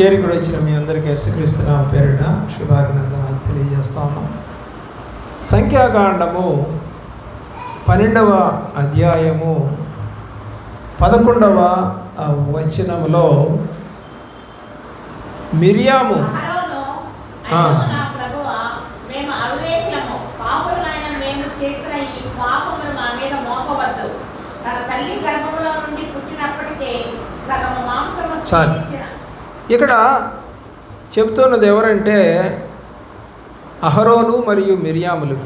చేరికడు వచ్చిన మీ అందరికీ యేసుక్రీస్తు నామమున పేరిట శుభాభినందనాలు తెలియజేస్తా ఉన్నాం. సంఖ్యాకాండము 12వ అధ్యాయము 11వ వచనములో మిరియాము చాలు. ఇక్కడ చెప్తున్నది ఎవరంటే అహరోను మరియు మిరియాములు.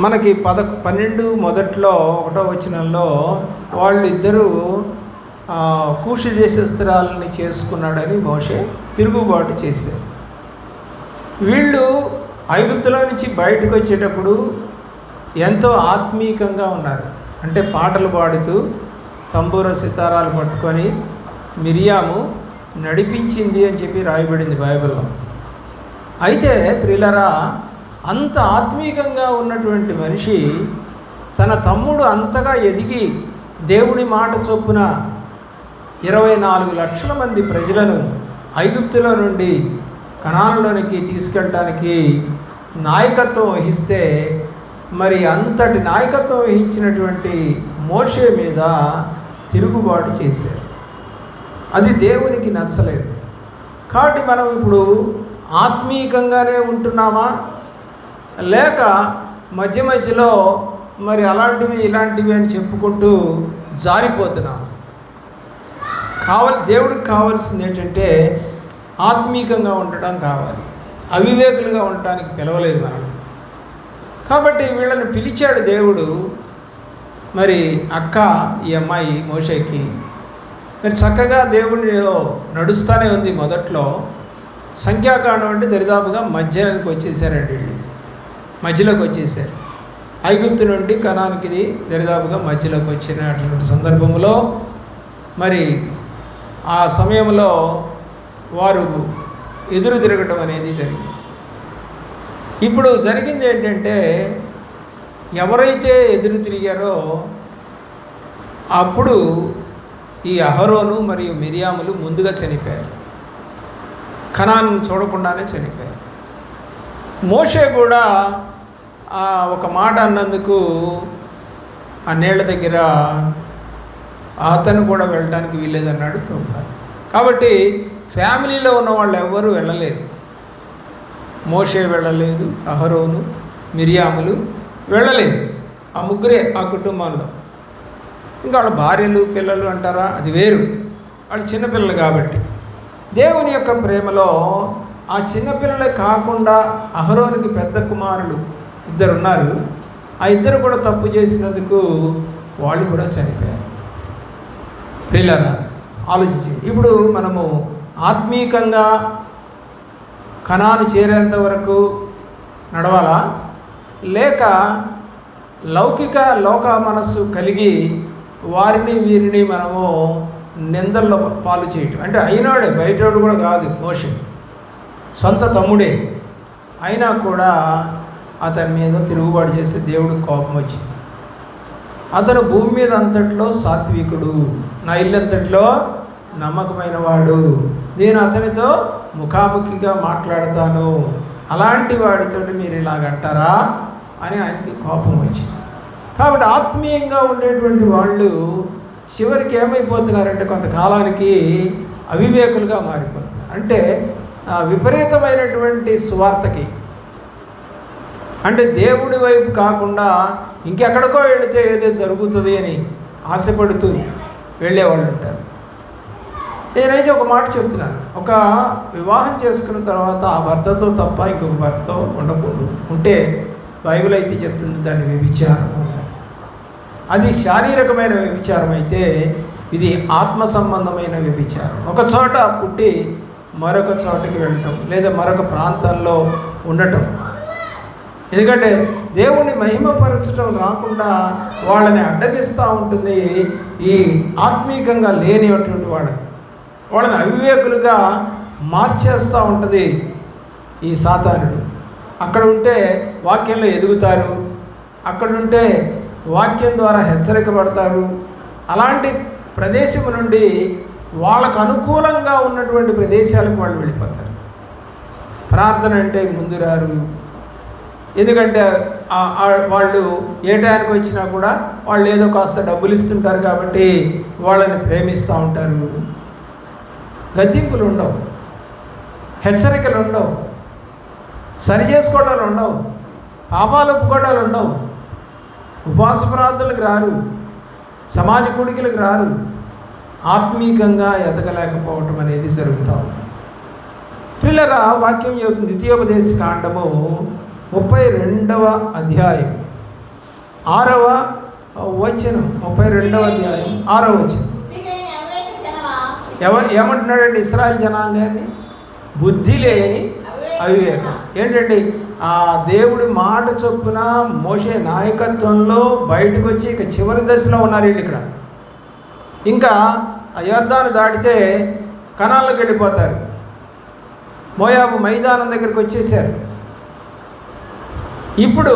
మనకి 12 మొదట్లో 1వ వచనంలో వాళ్ళిద్దరూ కూషు దేశస్థురాలని చేసుకున్నాడని మోషే తిరుగుబాటు చేశారు. వీళ్ళు ఐగుప్తులో నుంచి బయటకు వచ్చేటప్పుడు ఎంతో ఆత్మీయంగా ఉన్నారు. అంటే పాటలు పాడుతూ తంబూర సితారాలు పట్టుకొని మిరియాము నడిపించింది అని చెప్పి రాయబడింది బైబిల్లో. అయితే ప్రియులరా, అంత ఆత్మీయంగా ఉన్నటువంటి మనిషి తన తమ్ముడు అంతగా ఎదిగి దేవుడి మాట చొప్పున 24 లక్షల మంది ప్రజలను ఐగుప్తులో నుండి కనానులోనికి తీసుకెళ్ళటానికి నాయకత్వం వహిస్తే, మరి అంతటి నాయకత్వం వహించినటువంటి మోషే మీద తిరుగుబాటు చేశారు. అది దేవునికి నచ్చలేదు. కాబట్టి మనం ఇప్పుడు ఆత్మీయంగానే ఉంటున్నామా, లేక మధ్య మధ్యలో మరి అలాంటివి ఇలాంటివి అని చెప్పుకుంటూ జారిపోతున్నాం? దేవుడికి కావాల్సింది ఏంటంటే ఆత్మీయంగా ఉండటం కావాలి. అవివేకులుగా ఉండటానికి పిలవలేదు మనల్ని. కాబట్టి వీళ్ళని పిలిచాడు దేవుడు. మరి అక్క, ఈ అమ్మాయి మోషేకి మరి చక్కగా దేవుడిలో నడుస్తూనే ఉంది. మొదట్లో సంఖ్యాకాండం అంటే దరిదాపుగా మధ్యాహ్నానికి వచ్చేసారండి. వీళ్ళు మధ్యలోకి వచ్చేసారు. ఐగుప్తు నుండి కనానికి దరిదాపుగా మధ్యలోకి వచ్చినటువంటి సందర్భంలో మరి ఆ సమయంలో వారు ఎదురు తిరగటం అనేది జరిగింది. ఇప్పుడు జరిగింది ఏంటంటే, ఎవరైతే ఎదురు తిరిగారో అప్పుడు ఈ అహరోను మరియు మిరియాములు ముందుగా చనిపోయారు. కనాను చూడకుండానే చనిపోయారు. మోషే కూడా ఒక మాట అన్నందుకు ఆ నీళ్ల దగ్గర అతను కూడా వెళ్ళటానికి వీల్లేదన్నాడు ప్రభువు. కాబట్టి ఫ్యామిలీలో ఉన్న వాళ్ళు ఎవ్వరూ వెళ్ళలేదు. మోషే వెళ్ళలేదు, అహరోను మిరియాములు వెళ్ళలేదు. ఆ ముగ్గురే ఆ కుటుంబంలో. ఇంకా వాళ్ళ భార్యలు పిల్లలు అంటారా, అది వేరు. వాళ్ళు చిన్నపిల్లలు కాబట్టి దేవుని యొక్క ప్రేమలో ఆ చిన్నపిల్లలే కాకుండా అహరోనుకి పెద్ద కుమారులు 2 ఉన్నారు. ఆ 2 కూడా తప్పు చేసినందుకు వాళ్ళు కూడా చనిపోయారు. ప్రియులారా, ఆలోచించి ఇప్పుడు మనము ఆత్మీయంగా కనాను చేరేంత వరకు నడవాలా, లేక లోక మనస్సు కలిగి వారిని వీరిని మనము నిందల్లో పాలు చేయటం? అంటే అయినాడే, బయటోడు కూడా కాదు, మోషే సొంత తమ్ముడే అయినా కూడా అతని మీద తిరుగుబాటు చేస్తే దేవుడికి కోపం వచ్చింది. అతను భూమి మీద అంతట్లో సాత్వికుడు, నా ఇల్లంతట్లో నమ్మకమైన వాడు, నేను అతనితో ముఖాముఖిగా మాట్లాడతాను, అలాంటి వాడితో మీరు ఇలాగంటారా అని ఆయనకి కోపం వచ్చింది. కాబట్టి ఆత్మీయంగా ఉండేటువంటి వాళ్ళు చివరికి ఏమైపోతున్నారంటే కొంతకాలానికి అవివేకులుగా మారిపోతున్నారు. అంటే విపరీతమైనటువంటి స్వార్థకి, అంటే దేవుడి వైపు కాకుండా ఇంకెక్కడికో వెళితే ఏదో జరుగుతుంది అని ఆశపడుతూ వెళ్ళేవాళ్ళు ఉంటారు. నేనైతే ఒక మాట చెప్తున్నాను, ఒక వివాహం చేసుకున్న తర్వాత ఆ భర్తతో తప్ప ఇంకొక భర్తతో ఉండకూడదు. ఉంటే బైబిల్ అయితే చెప్తుంది దాన్ని వ్యభిచారం. అది శారీరకమైన వ్యభిచారం అయితే ఇది ఆత్మ సంబంధమైన వ్యభిచారం. ఒక చోట పుట్టి మరొక చోటకి వెళ్ళటం, లేదా మరొక ప్రాంతంలో ఉండటం. ఎందుకంటే దేవుణ్ణి మహిమపరచడం రాకుండా వాళ్ళని అడ్డగిస్తూ ఉంటుంది ఈ ఆత్మీయంగా లేనిటువంటి వాళ్ళని అవివేకులుగా మార్చేస్తూ ఉంటుంది ఈ సాతానుడు. అక్కడ ఉంటే వాక్యంలో ఎదుగుతారు, అక్కడుంటే వాక్యం ద్వారా హెచ్చరికపడతారు. అలాంటి ప్రదేశం నుండి వాళ్ళకు అనుకూలంగా ఉన్నటువంటి ప్రదేశాలకు వాళ్ళు వెళ్ళిపోతారు. ప్రార్థన అంటే ముందు రారు. ఎందుకంటే వాళ్ళు ఏ టైంకి వచ్చినా కూడా వాళ్ళు ఏదో కాస్త డబ్బులు ఇస్తుంటారు కాబట్టి వాళ్ళని ప్రేమిస్తూ ఉంటారు. గద్దింపులు ఉండవు, హెచ్చరికలు ఉండవు, సరి చేసుకోవడాలు ఉండవు, పాపాలు ఒప్పుకోవడాలు ఉండవు, ఉపవాస ప్రార్థనలకు రారు, సమాజ కూడికలకు రారు, ఆత్మీకంగా ఎదగలేకపోవటం అనేది జరుగుతూ ఉంది. పిల్లరా, వాక్యం ద్వితీయోపదేశ కాండము 32వ అధ్యాయం 6వ వచనం. 32వ అధ్యాయం 6వ వచనం. ఏమంటున్నాడండి ఇశ్రాయేలు జనాంగాన్ని? బుద్ధి లేని అవివేకం. ఏంటండి? ఆ దేవుడి మాట చొప్పున మోషే నాయకత్వంలో బయటకు వచ్చి ఇక చివరి దశలో ఉన్నారు వీళ్ళు. ఇక్కడ ఇంకా యొర్దాను దాటితే కనాల్లోకి వెళ్ళిపోతారు. మోయాబు మైదానం దగ్గరికి వచ్చేసారు. ఇప్పుడు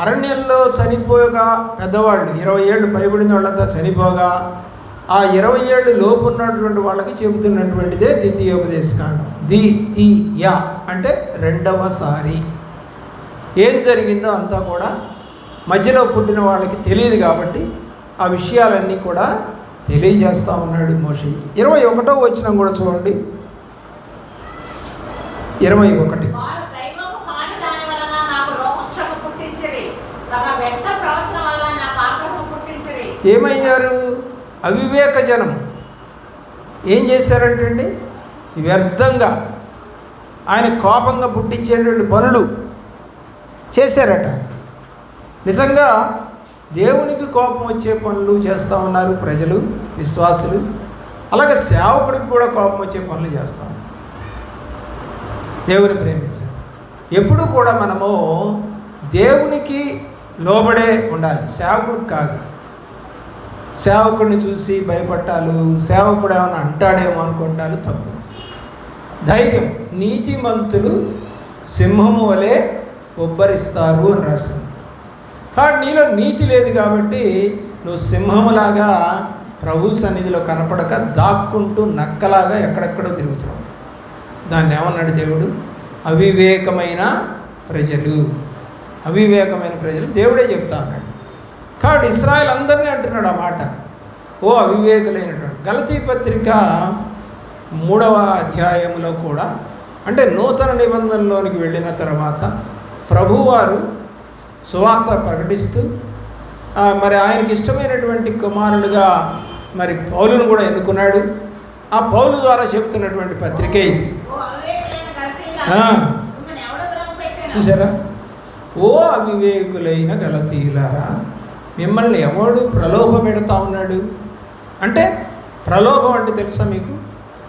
అరణ్యంలో చనిపోగా పెద్దవాళ్ళు 20 ఏళ్ళు పైబడిన వాళ్ళంతా చనిపోగా ఆ 20 ఏళ్ళు లోపు ఉన్నటువంటి వాళ్ళకి చెబుతున్నటువంటిదే ద్వితీయోపదేశకాండం. ద్వితీయ అంటే రెండవసారి. ఏం జరిగిందో అంతా కూడా మధ్యలో పుట్టిన వాళ్ళకి తెలియదు కాబట్టి ఆ విషయాలన్నీ కూడా తెలియజేస్తూ ఉన్నాడు మోషే. 21వ వచనం కూడా చూడండి. 21. ఏమయ్యారు? అవివేక జనం ఏం చేశారంటే వ్యర్థంగా ఆయన కోపంగా పుట్టించేటువంటి పనులు చేశారట. నిజంగా దేవునికి కోపం వచ్చే పనులు చేస్తూ ఉన్నారు ప్రజలు, విశ్వాసులు. అలాగే సేవకుడికి కూడా కోపం వచ్చే పనులు చేస్తూ ఉన్నారు. దేవుని ప్రేమించాలి. ఎప్పుడు కూడా మనము దేవునికి లోబడే ఉండాలి, సేవకుడికి కాదు. సేవకుడిని చూసి భయపట్టాలు, సేవకుడు ఏమైనా అంటాడేమో అనుకుంటారు, తప్పు. ధైర్యం. నీతిమంతులు సింహము వలె ఉబ్బరిస్తారు అని రాసింది. కాబట్టి నీలో నీతి లేదు కాబట్టి నువ్వు సింహములాగా ప్రభు సన్నిధిలో కనపడక దాక్కుంటూ నక్కలాగా ఎక్కడెక్కడో తిరుగుతున్నావు. దాన్ని ఏమన్నాడు దేవుడు? అవివేకమైన ప్రజలు. అవివేకమైన ప్రజలు దేవుడే చెప్తా అన్నాడు. కాబట్టి ఇశ్రాయేల్ అందరినీ అంటున్నాడు ఆ మాట. ఓ అవివేకులైనటువంటి. గలతీ పత్రిక 3వ అధ్యాయంలో కూడా, అంటే నూతన నిబంధనలోనికి వెళ్ళిన తర్వాత ప్రభువారు సువార్త ప్రకటిస్తూ మరి ఆయనకి ఇష్టమైనటువంటి కుమారులుగా మరి పౌలును కూడా ఎన్నుకున్నాడు. ఆ పౌలు ద్వారా చెప్తున్నటువంటి పత్రికే ఇది. చూసారా? ఓ అవివేకులైన గలతీయులారా, మిమ్మల్ని ఎవడు ప్రలోభ పెడతా ఉన్నాడు అంటే, ప్రలోభం అంటే తెలుసా మీకు?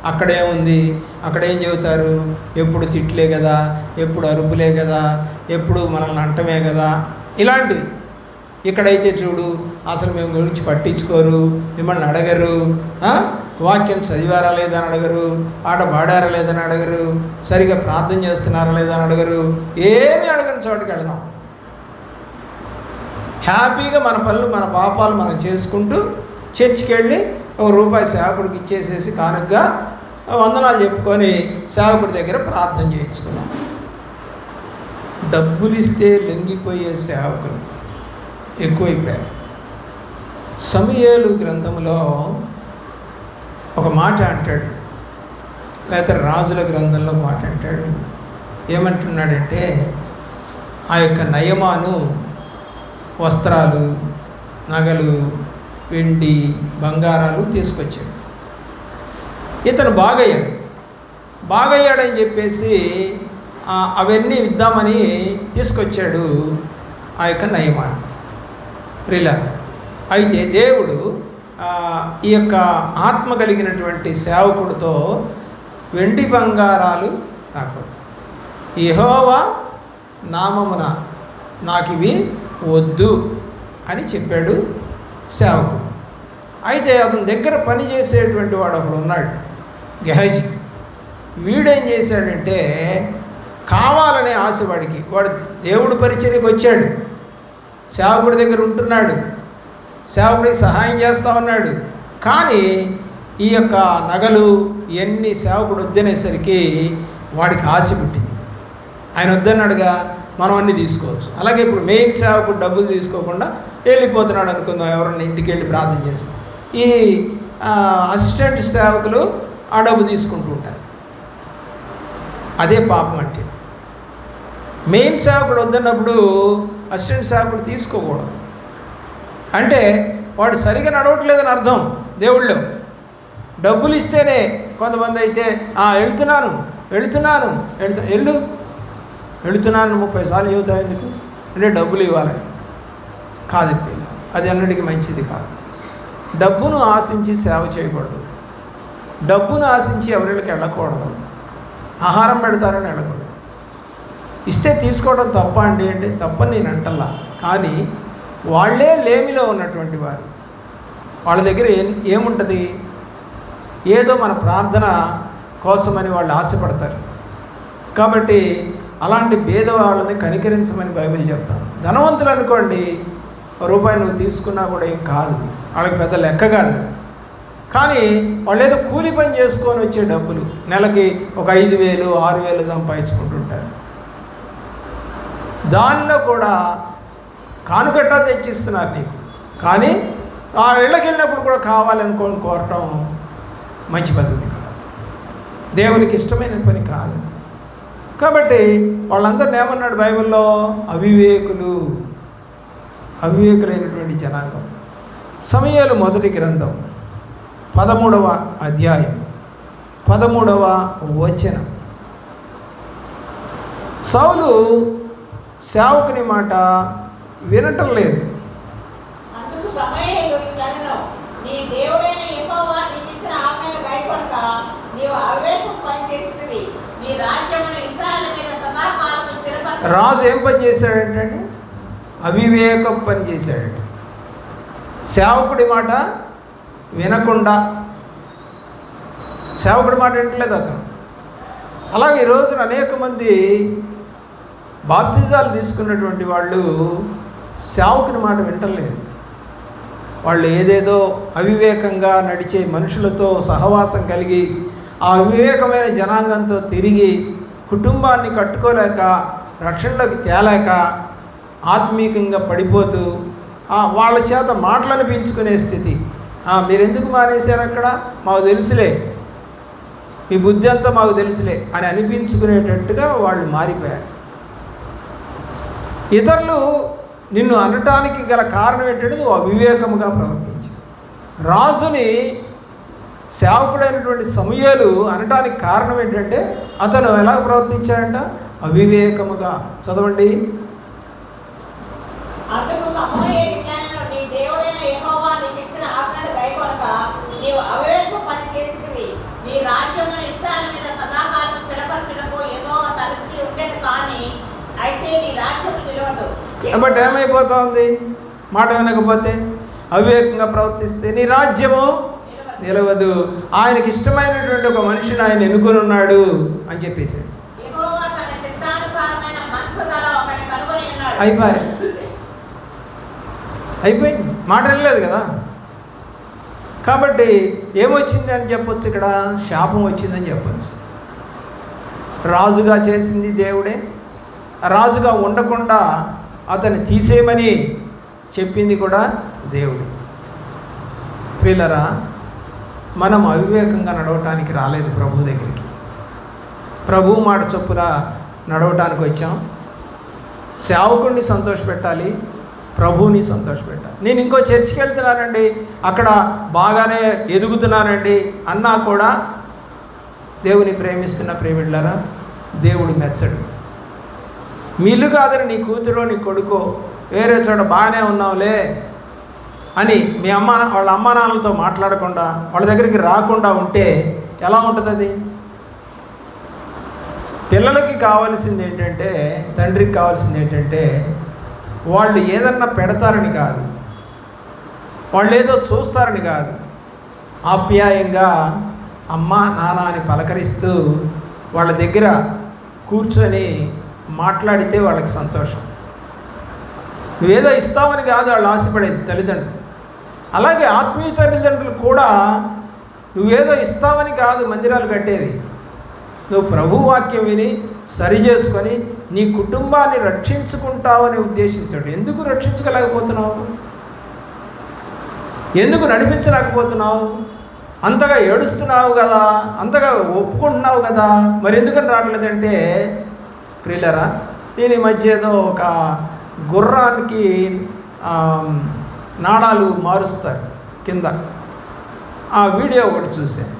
అక్కడేముంది, అక్కడేం చెబుతారు? ఎప్పుడు తిట్లే కదా, ఎప్పుడు అరుపులే కదా, ఎప్పుడు మనల్ని అంటమే కదా, ఇలాంటివి. ఇక్కడైతే చూడు, అసలు మేము గురించి పట్టించుకోరు, మిమ్మల్ని అడగరు, వాక్యం చదివారా లేదని అడగరు, పాట పాడారా లేదని అడగరు, సరిగా ప్రార్థన చేస్తున్నారా లేదని అడగరు, ఏమీ అడగని చోటుకి వెళదాం. హ్యాపీగా మన పనులు, మన పాపాలు మనం చేసుకుంటూ చర్చికి వెళ్ళి ₹1 సేవకుడికి ఇచ్చేసేసి కానుకగా వందనాలు చెప్పుకొని సేవకుడి దగ్గర ప్రార్థన చేయించుకున్నాం. డబ్బులు ఇస్తే లొంగిపోయే సేవకులు ఎక్కువైపోయారు. సమూయేలు గ్రంథంలో ఒక మాట అంటాడు, లేకపోతే రాజుల గ్రంథంలో మాట అంటాడు. ఏమంటున్నాడంటే, ఆ యొక్క నయమాను వస్త్రాలు, నగలు, వెండి, బంగారాలు తీసుకొచ్చాడు. ఇతను బాగయ్యాడని చెప్పేసి అవన్నీ ఇద్దామని తీసుకొచ్చాడు ఆ యొక్క నయమాను. ప్రియుల, అయితే దేవుడు ఈ యొక్క ఆత్మ కలిగినటువంటి సేవకుడితో వెండి బంగారాలు నాకు యెహోవా నామమున నాకు ఇవి వద్దు అని చెప్పాడు సేవకుడు. అయితే అతని దగ్గర పనిచేసేటువంటి వాడు ఒకడు ఉన్నాడు, గెహజీ. వీడేం చేశాడంటే, కావాలనే ఆశవాడికి, వాడు దేవుడి పరిచర్యకు వచ్చాడు, సేవకుడి దగ్గర ఉంటున్నాడు, సేవకుడికి సహాయం చేస్తూ ఉన్నాడు, కానీ ఈ యొక్క నగలు ఇవన్నీ సేవకుడు వద్దనేసరికి వాడికి ఆశ పుట్టింది. ఆయన వద్దన్నాడుగా, మనం అన్నీ తీసుకోవచ్చు. అలాగే ఇప్పుడు మెయిన్ సేవకుడు డబ్బులు తీసుకోకుండా వెళ్ళిపోతున్నాడు అనుకుందాం, ఎవరన్నా ఇంటికి వెళ్ళి ప్రార్థన చేస్తాం. ఈ అసిస్టెంట్ సేవకులు ఆ డబ్బు తీసుకుంటూ ఉంటారు. అదే పాపం అంటే. మెయిన్ సేవకుడు వద్దన్నప్పుడు అసిస్టెంట్ సేవకుడు తీసుకోకూడదు. అంటే వాడు సరిగా నడవట్లేదని అర్థం. దేవుళ్ళు డబ్బులు ఇస్తేనే కొంతమంది అయితే వెళుతున్నాను 30 సార్లు చెబుతావు ఎందుకు అంటే డబ్బులు ఇవ్వాలని కాదు. అది అన్నిటికీ మంచిది కాదు. డబ్బును ఆశించి సేవ చేయకూడదు. డబ్బును ఆశించి ఎవరికి వెళ్ళకూడదు. ఆహారం పెడతారని వెళ్ళకూడదు. ఇస్తే తీసుకోవడం తప్ప అండి అంటే తప్పని నేను అంటల్లా. కానీ వాళ్ళే లేమిలో ఉన్నటువంటి వారు, వాళ్ళ దగ్గర ఏముంటుంది, ఏదో మన ప్రార్థన కోసమని వాళ్ళు ఆశపడతారు. కాబట్టి అలాంటి పేదవాళ్ళని కనికరించమని బైబిల్ చెప్తాను. ధనవంతులు అనుకోండి, రూపాయి నువ్వు తీసుకున్నా కూడా ఏం కాదు, వాళ్ళకి పెద్ద లెక్క కాదు. కానీ వాళ్ళు ఏదో కూలి పని చేసుకొని వచ్చే డబ్బులు నెలకి ఒక 5,000 6,000 సంపాదించుకుంటుంటారు. దానిలో కూడా కానుకట్ట తెచ్చిస్తున్నారు నీకు. కానీ ఆ ఇళ్ళకి వెళ్ళినప్పుడు కూడా కావాలనుకోని కోరటం మంచి పద్ధతి కాదు, దేవునికి ఇష్టమైన పని కాదు. కాబట్టి వాళ్ళందరిని ఏమన్నాడు బైబిల్లో? అవివేకులైనటువంటి జనాంగం. సమూయేలు మొదటి గ్రంథం 13వ అధ్యాయం 13వ వచనం. సౌలు సేవకుని మాట వినటం లేదు. రాజు ఏం పని చేశాడంటే అవివేకం పని చేశాడంటే, సేవకుడి మాట వినకుండా, సేవకుడి మాట వినట్లేదు అతను. అలాగే ఈ రోజున అనేక మంది బాప్తిజాలు తీసుకున్నటువంటి వాళ్ళు సేవకుని మాట వింటలేదు. వాళ్ళు ఏదేదో అవివేకంగా నడిచే మనుషులతో సహవాసం కలిగి ఆ అవివేకమైన జనాంగంతో తిరిగి కుటుంబాన్ని కట్టుకోలేక, రక్షణలోకి తేలేక, ఆత్మీయంగా పడిపోతూ వాళ్ళ చేత మాటలు అనిపించుకునే స్థితి. మీరెందుకు మానేశారు అక్కడ, మాకు తెలుసులే, మీ బుద్ధి అంతా మాకు తెలుసులే అని అనిపించుకునేటట్టుగా వాళ్ళు మారిపోయారు. ఇతరులు నిన్ను అనటానికి గల కారణం ఏంటంటే నువ్వు అవివేకముగా ప్రవర్తించావు. రాజుని సేవకుడైనటువంటి సమూయేలు అనటానికి కారణం ఏంటంటే అతను ఎలా ప్రవర్తించాడంట? అవివేకముగా. చదవండి. బట్ ఏమైపోతుంది? మాట వినకపోతే, అవివేకంగా ప్రవర్తిస్తే నీ రాజ్యము నిలవదు. ఆయనకి ఇష్టమైనటువంటి ఒక మనిషిని ఆయన ఎన్నుకొని ఉన్నాడు అని చెప్పేసి అయిపోయింది. మాట వినలేదు కదా. కాబట్టి ఏమొచ్చింది అని చెప్పొచ్చు, ఇక్కడ శాపం వచ్చిందని చెప్పచ్చు. రాజుగా చేసింది దేవుడే, రాజుగా ఉండకుండా అతన్ని తీసేయమని చెప్పింది కూడా దేవుడు. ప్రియులరా, మనం అవివేకంగా నడవటానికి రాలేదు ప్రభు దగ్గరికి. ప్రభు మాట చొప్పున నడవటానికి వచ్చాం. సేవకుడిని సంతోషపెట్టాలి, ప్రభువుని సంతోషపెట్టాలి. నేను ఇంకో చర్చికి వెళ్తున్నానండి, అక్కడ బాగానే ఎదుగుతున్నానండి అన్నా కూడా దేవుని ప్రేమిస్తున్న ప్రేమిళ్ళారా, దేవుడు మెచ్చడు. మీ ఇల్లు కాదని నీ కూతురో నీ కొడుకో వేరే చోట బాగానే ఉన్నావులే అని మీ వాళ్ళ అమ్మా నాన్నలతో మాట్లాడకుండా, వాళ్ళ దగ్గరికి రాకుండా ఉంటే ఎలా ఉంటుంది అది? పిల్లలకి కావాల్సింది ఏంటంటే, తండ్రికి కావాల్సింది ఏంటంటే, వాళ్ళు ఏదన్నా పెడతారని కాదు, వాళ్ళు ఏదో చూస్తారని కాదు, ఆప్యాయంగా అమ్మ నాన్న అని పలకరిస్తూ వాళ్ళ దగ్గర కూర్చొని మాట్లాడితే వాళ్ళకి సంతోషం. నువ్వేదో ఇస్తామని కాదు వాళ్ళు ఆశపడేది తల్లిదండ్రులు. అలాగే ఆత్మీయ తల్లిదండ్రులు కూడా నువ్వేదో ఇస్తావని కాదు మందిరాలు కట్టేది. నువ్వు ప్రభు వాక్యం విని సరి చేసుకొని నీ కుటుంబాన్ని రక్షించుకుంటావనే ఉద్దేశంతో. ఎందుకు రక్షించుకోలేకపోతున్నావు? ఎందుకు నడిపించలేకపోతున్నావు? అంతగా ఏడుస్తున్నావు కదా, అంతగా ఒప్పుకుంటున్నావు కదా, మరి ఎందుకని రావట్లేదంటే, ప్రియులరా, నేను ఈ మధ్య ఏదో ఒక గుర్రానికి నాడాలు మారుస్తారు కింద, ఆ వీడియో ఒకటి చూశాను.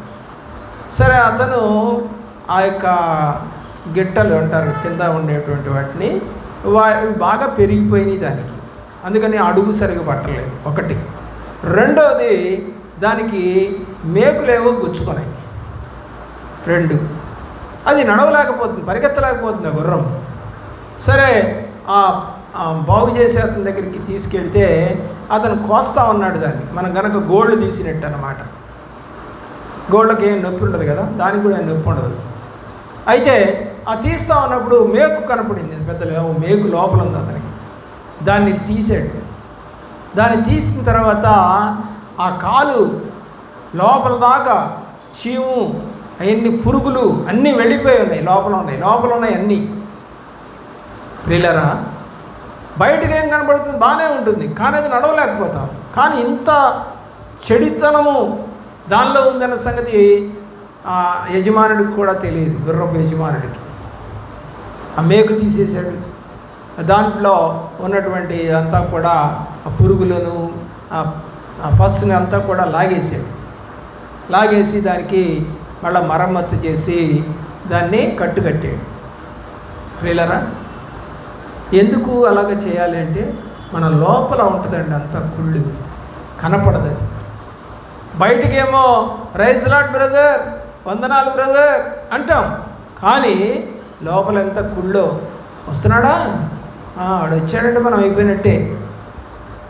సరే, అతను ఆ యొక్క గిట్టలు అంటారు కింద ఉండేటువంటి వాటిని, బాగా పెరిగిపోయినాయి దానికి, అందుకని అడుగు సరిగా పట్టలేదు ఒకటి. రెండోది, దానికి మేకులేవో గుచ్చుకున్నాయి. 2, అది నడవలేకపోతుంది, పరిగెత్తలేకపోతుంది ఆ గుర్రం. సరే, బాగు చేసే అతని దగ్గరికి తీసుకెళ్తే అతను కోస్తా ఉన్నాడు దాన్ని. మనం కనుక గోళ్ళు తీసినట్టు అన్నమాట. గోళ్ళకి ఏం నొప్పి ఉండదు కదా, దానికి కూడా ఏం నొప్పి ఉండదు. అయితే ఆ తీస్తూ ఉన్నప్పుడు మేకు కనపడింది, పెద్ద మేకు లోపల ఉంది అతనికి. దాన్ని తీసాడు. దాన్ని తీసిన తర్వాత ఆ కాలు లోపల దాకా చీము, అవన్నీ పురుగులు అన్నీ వెళ్ళిపోయి ఉన్నాయి, లోపల ఉన్నాయి అన్నీ. ప్రియులరా, బయటకు ఏం కనబడుతుంది, బాగానే ఉంటుంది, కానీ అది నడవలేకపోతాం. కానీ ఇంత చెడుతనము దానిలో ఉందన్న సంగతి యజమానుడికి కూడా తెలియదు. గుర్రపు యజమానుడికి ఆ మేకు తీసేశాడు. దాంట్లో ఉన్నటువంటి అంతా కూడా ఆ పురుగులను, ఆ ఫస్ట్ని అంతా కూడా లాగేసి దానికి మళ్ళీ మరమ్మత్తు చేసి దాన్ని కట్టాడు. ప్రియులరా, ఎందుకు అలాగ చేయాలి అంటే, మన లోపల ఉంటుందండి అంత కుళ్ళు, కనపడదు అది. బయటికేమో ప్రైజ్ లార్డ్ బ్రదర్, వందనాలు బ్రదర్ అంటాం, కానీ లోపల ఎంత కుళ్ళో. వస్తున్నాడా, వాడు వచ్చాడంటే మనం అయిపోయినట్టే.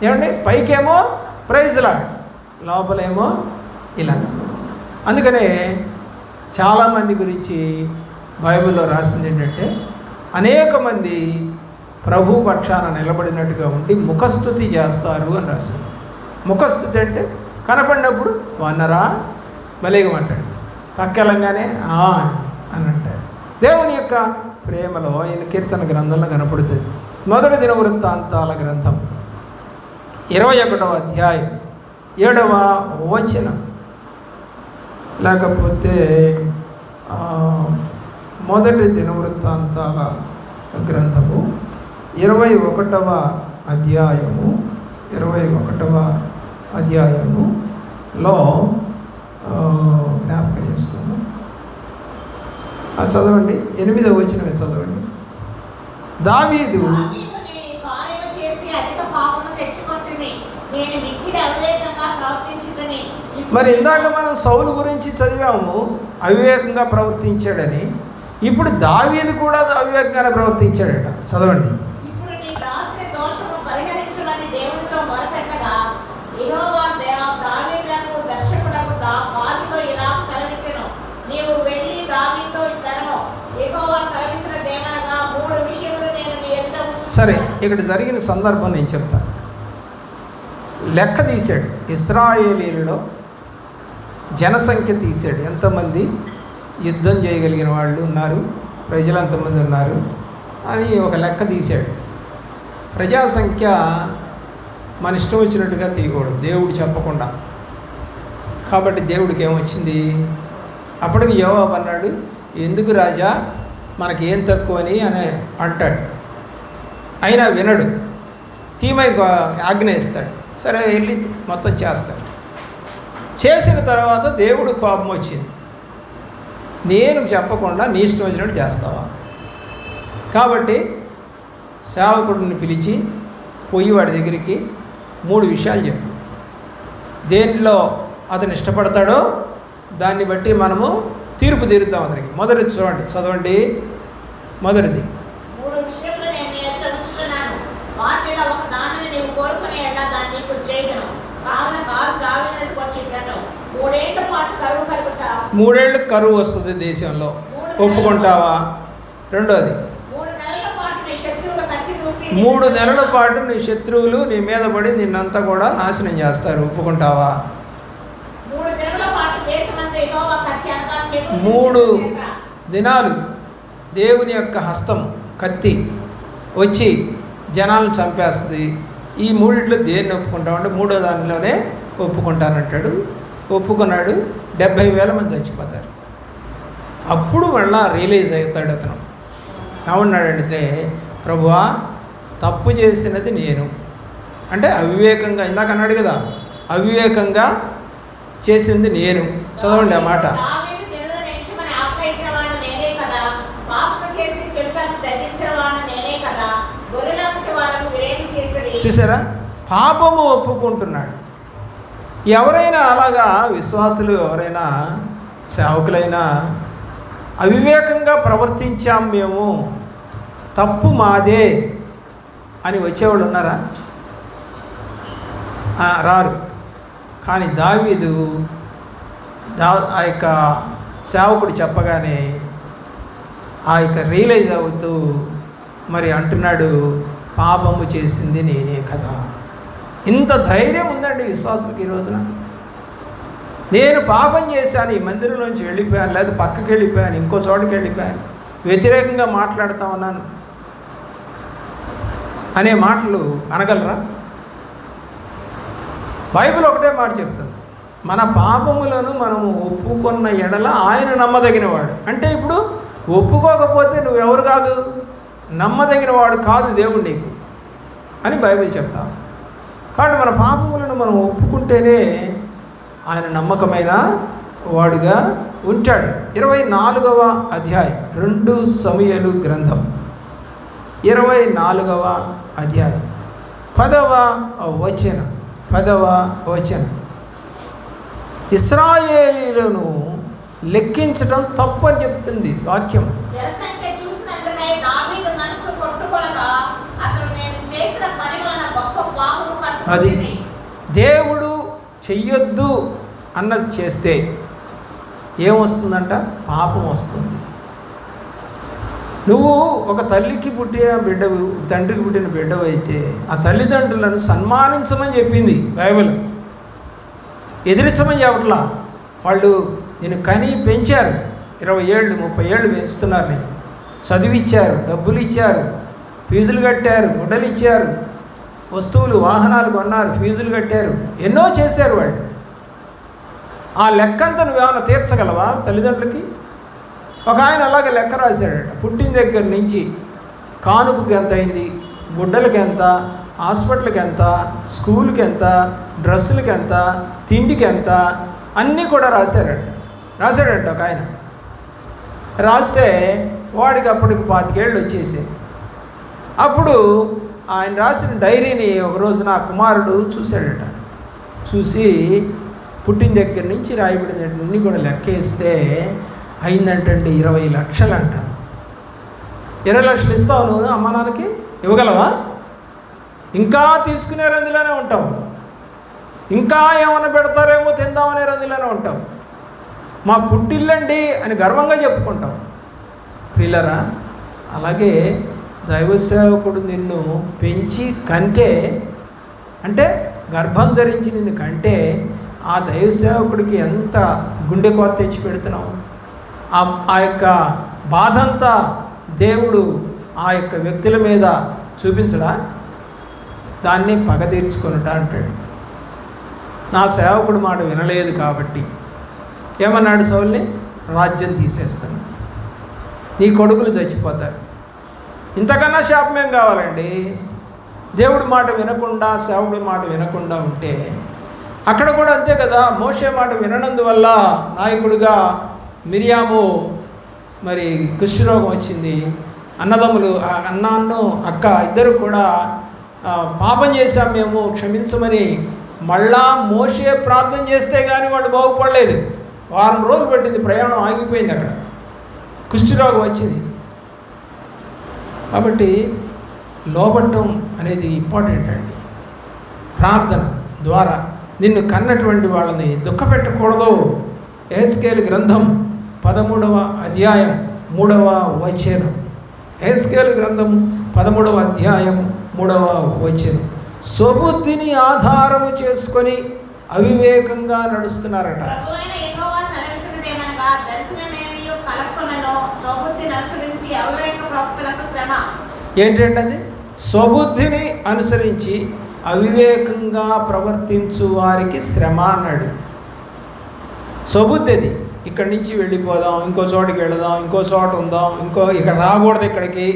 ఏమండి, పైకేమో ప్రైజ్ లార్డ్, లోపలేమో ఇలాగ. అందుకనే చాలామంది గురించి బైబిల్లో రాసింది ఏంటంటే, అనేక మంది ప్రభు పక్షాన నిలబడినట్టుగా ఉండి ముఖస్థుతి చేస్తారు అని రాశారు. ముఖస్థుతి అంటే కనపడినప్పుడు వన్నరా భలేగా మాట్లాడతారు, పక్కెళ్ళంగానే అని అంటారు. దేవుని యొక్క ప్రేమలో ఆయన కీర్తన గ్రంథంలో కనపడుతుంది. మొదటి దినవృత్తాంతాల గ్రంథం 21వ అధ్యాయం 7వ వచనం, లేకపోతే మొదటి దినవృత్తాంతాల గ్రంథము 21వ అధ్యాయము 21వ అధ్యాయములో జ్ఞాపకం చేసుకున్నాం. అది చదవండి, 8వ వచనం చదవండి. దావీదు మరి ఇందాక మనం సౌలు గురించి చదివాము, అవివేకంగా ప్రవర్తించాడని. ఇప్పుడు దావీదు కూడా అవివేకంగానే ప్రవర్తించాడట. చదవండి. సరే, ఇక్కడ జరిగిన సందర్భం నేను చెప్తాను. లెక్క తీశాడు, ఇశ్రాయేలీలలో జనసంఖ్య తీశాడు, ఎంతమంది యుద్ధం చేయగలిగిన వాళ్ళు ఉన్నారు, ప్రజలు ఎంతమంది ఉన్నారు అని ఒక లెక్క తీశాడు. ప్రజాసంఖ్య మన ఇష్టం వచ్చినట్టుగా తీయకూడదు, దేవుడు చెప్పకుండా. కాబట్టి దేవుడికి ఏమొచ్చింది, అప్పటికి యోవాబు అన్నాడు, ఎందుకు రాజా మనకి ఏం తక్కువ అని అంటాడు. అయినా వినడు, తీమై ఆజ్ఞ ఇస్తాడు. సరే, వెళ్ళి మొత్తం చేస్తాడు. చేసిన తర్వాత దేవుడు కోపం వచ్చింది, నేను చెప్పకుండా నీ ఇష్టం వచ్చినట్టు చేస్తావా? కాబట్టి సేవకుడిని పిలిచి పోయి వాడి దగ్గరికి 3 విషయాలు చెప్పు. దేంట్లో అతను ఇష్టపడతాడో దాన్ని బట్టి మనము తీర్పు తీరుద్దాం అతనికి. మొదటిది చూడండి, చదవండి. మొదటిది, మూడేళ్ళు కరువు వస్తుంది దేశంలో, ఒప్పుకుంటావా? రెండోది, 3 నెలల పాటు నీ శత్రువులు నీ మీద పడి నిన్నంతా కూడా నాశనం చేస్తారు, ఒప్పుకుంటావా? 3 నెలల పాటు దేశం 3 దినాలు దేవుని యొక్క హస్తం కత్తి వచ్చి జనాలను చంపేస్తుంది. ఈ మూడిట్లో దేన్ని ఒప్పుకుంటామంటే 3వ దానిలోనే ఒప్పుకుంటానంటాడు. ఒప్పుకున్నాడు. 70,000 మంది చచ్చిపోతారు. అప్పుడు మళ్ళా రియలైజ్ అవుతాడు అతను. ఏమన్నాడంటే, ప్రభువా తప్పు చేసినది నేను, అంటే అవివేకంగా, ఇందాక అన్నాడు కదా, అవివేకంగా చేసింది నేను. చదవండి ఆ మాట. చూసారా, పాపము ఒప్పుకుంటున్నాడు. ఎవరైనా అలాగా విశ్వాసులు, ఎవరైనా సేవకులైనా అవివేకంగా ప్రవర్తించాం మేము, తప్పు మాదే అని వచ్చేవాళ్ళు ఉన్నారా? రారు. కానీ దావీదు ఆ యొక్క సేవకుడు చెప్పగానే ఆ యొక్క రియలైజ్ అవుతూ మరి అంటున్నాడు, పాపము చేసింది నేనే కదా. ఇంత ధైర్యం ఉందండి విశ్వాసులకి ఈ రోజున. నేను పాపం చేశాను, ఈ మందిరం నుంచి వెళ్ళిపోయాను, లేదా పక్కకి వెళ్ళిపోయాను, ఇంకో చోటుకి వెళ్ళిపోయాను, వ్యతిరేకంగా మాట్లాడుతూ ఉన్నాను అనే మాటలు అనగలరా? బైబిల్ ఒకటే మాట చెప్తుంది, మన పాపములను మనము ఒప్పుకున్న ఎడల ఆయన నమ్మదగినవాడు. అంటే ఇప్పుడు ఒప్పుకోకపోతే నువ్వెవరు కాదు, నమ్మదగిన వాడు కాదు దేవుడు నీకు అని బైబిల్ చెప్తా. కాబట్టి మన పాపములను మనం ఒప్పుకుంటేనే ఆయన నమ్మకమైన వాడుగా ఉంటాడు. 24వ అధ్యాయం 2 సమూయేలు గ్రంథం 24వ అధ్యాయం 10వ వచనం. ఇశ్రాయేలీయులను లెక్కించడం తప్పు అని చెప్తుంది వాక్యం. అది దేవుడు చెయ్యొద్దు అన్నది చేస్తే ఏమొస్తుందంట? పాపం వస్తుంది. నువ్వు ఒక తల్లికి పుట్టిన బిడ్డవు, తండ్రికి పుట్టిన బిడ్డవు అయితే ఆ తల్లిదండ్రులను సన్మానించమని చెప్పింది బైబిల్. ఎదిరించమని చెప్పట్లా. వాళ్ళు నేను కని పెంచారు, 20 ఏళ్ళు 30 ఏళ్ళు పెంచుతున్నారు, నేను చదివిచ్చారు, డబ్బులు ఇచ్చారు, ఫీజులు కట్టారు, గుడ్డలు ఇచ్చారు, వస్తువులు వాహనాలు కొన్నారు, ఫీజులు కట్టారు, ఎన్నో చేశారు వాళ్ళు. ఆ లెక్కంతా నువ్వేమైనా తీర్చగలవా తల్లిదండ్రులకి? ఒక ఆయన అలాగే లెక్క రాశాడట. పుట్టిన దగ్గర నుంచి కానుకకి ఎంత అయింది, గుడ్డలకి ఎంత, హాస్పిటల్కి ఎంత, స్కూల్కి ఎంత, డ్రెస్సులకి ఎంత, తిండికి ఎంత, అన్నీ కూడా రాశాడంట ఒక ఆయన. రాస్తే వాడికి అప్పటికి 25 ఏళ్ళు వచ్చేసాయి. అప్పుడు ఆయన రాసిన డైరీని ఒకరోజు నా కుమారుడు చూశాడట. చూసి పుట్టిన దగ్గర నుంచి రాయబడినన్ని కూడా లెక్కేస్తే అయిందంటండి 20 లక్షలు అంట. 20 లక్షలు ఇస్తావు నువ్వు అమ్మ నాన్నకి? ఇవ్వగలవా? ఇంకా తీసుకునే రందులోనే ఉంటావు, ఇంకా ఏమైనా పెడతారేమో తిందామనే రందులోనే ఉంటావు. మా పుట్టిల్లండి అని గర్వంగా చెప్పుకుంటాం. ప్రియులారా, అలాగే దైవ సేవకుడు నిన్ను పెంచి కంటే, అంటే గర్భం ధరించి నిన్ను కంటే ఆ దైవ సేవకుడికి ఎంత గుండె కోత తెచ్చి పెడుతున్నావు. ఆ యొక్క బాధంతా దేవుడు ఆ యొక్క వ్యక్తుల మీద చూపించడా? దాన్ని పగ తీర్చుకొనుట అంటాడు. నా సేవకుడు మాట వినలేదు కాబట్టి ఏమన్నాడు సౌల్ని? రాజ్యం తీసేస్తాను, నీ కొడుకులు చచ్చిపోతారు. ఇంతకన్నా శాపమేం కావాలండి? దేవుడి మాట వినకుండా, సేవకుడి మాట వినకుండా ఉంటే అక్కడ కూడా అంతే కదా. మోషే మాట విననందువల్ల నాయకుడిగా మిరియాము మరి కుష్ఠరోగం వచ్చింది. అన్నదమ్ములు, అన్నాను అక్క ఇద్దరు కూడా పాపం చేశాం మేము, క్షమించమని మళ్ళా మోషే ప్రార్థన చేస్తే కానీ వాళ్ళు బాగుపడలేదు. 1 వారం రోజులు పట్టింది, ప్రయాణం ఆగిపోయింది, అక్కడ కుష్ఠరోగం వచ్చింది. కాబట్టి లోబట్టం అనేది ఇంపార్టెంట్ అండి. ప్రార్థన ద్వారా నిన్ను కన్నటువంటి వాళ్ళని దుఃఖపెట్టకూడదు. యెహెజ్కేలు గ్రంథం 13వ అధ్యాయం 3వ వచనం. యెహెజ్కేలు గ్రంథం 13వ అధ్యాయం 3వ వచనం. స్వబుద్ధిని ఆధారము చేసుకొని అవివేకంగా నడుస్తున్నారట. ఏంటంటే అది స్వబుద్ధిని అనుసరించి అవివేకంగా ప్రవర్తించు వారికి శ్రమ అన్నాడు. స్వబుద్ధి అది, ఇక్కడి నుంచి వెళ్ళిపోదాం, ఇంకో చోటుకి వెళదాం, ఇంకో చోట ఉందాం, ఇక్కడ రాకూడదు ఇక్కడికి